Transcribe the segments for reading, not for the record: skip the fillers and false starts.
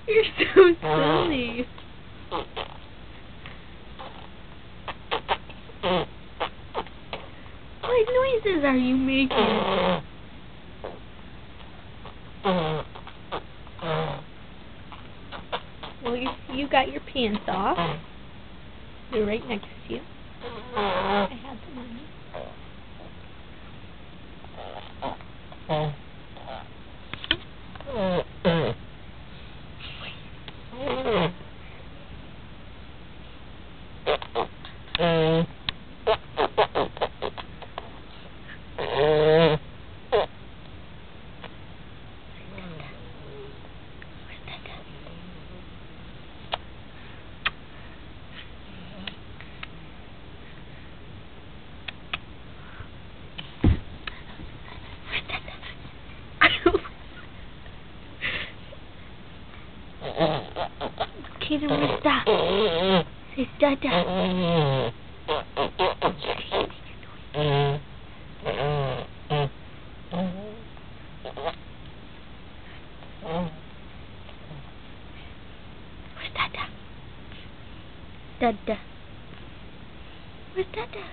You're so silly. What noises are you making? Well, you got your pants off. They're right next to you. I have them on you. Kadyn, where's Dad? Say Dada. Where's Dada? Dada. Where's Dada?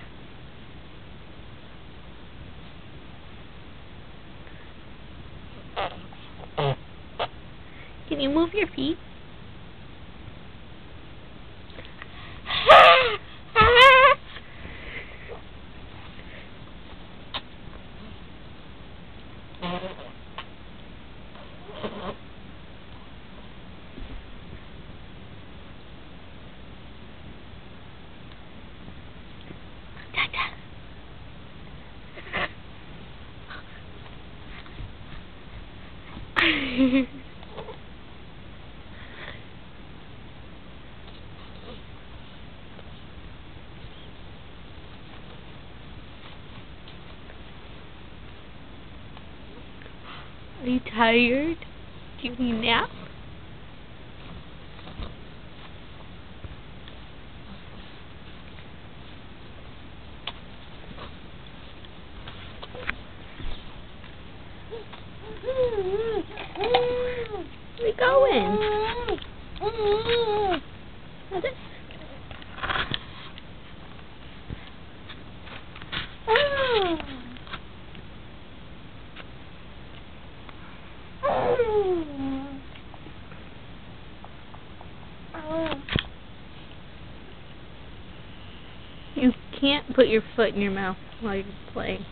Can you move your feet? Are you tired? Do you need a nap? Where are you going? How's it? You can't put your foot in your mouth while you're playing.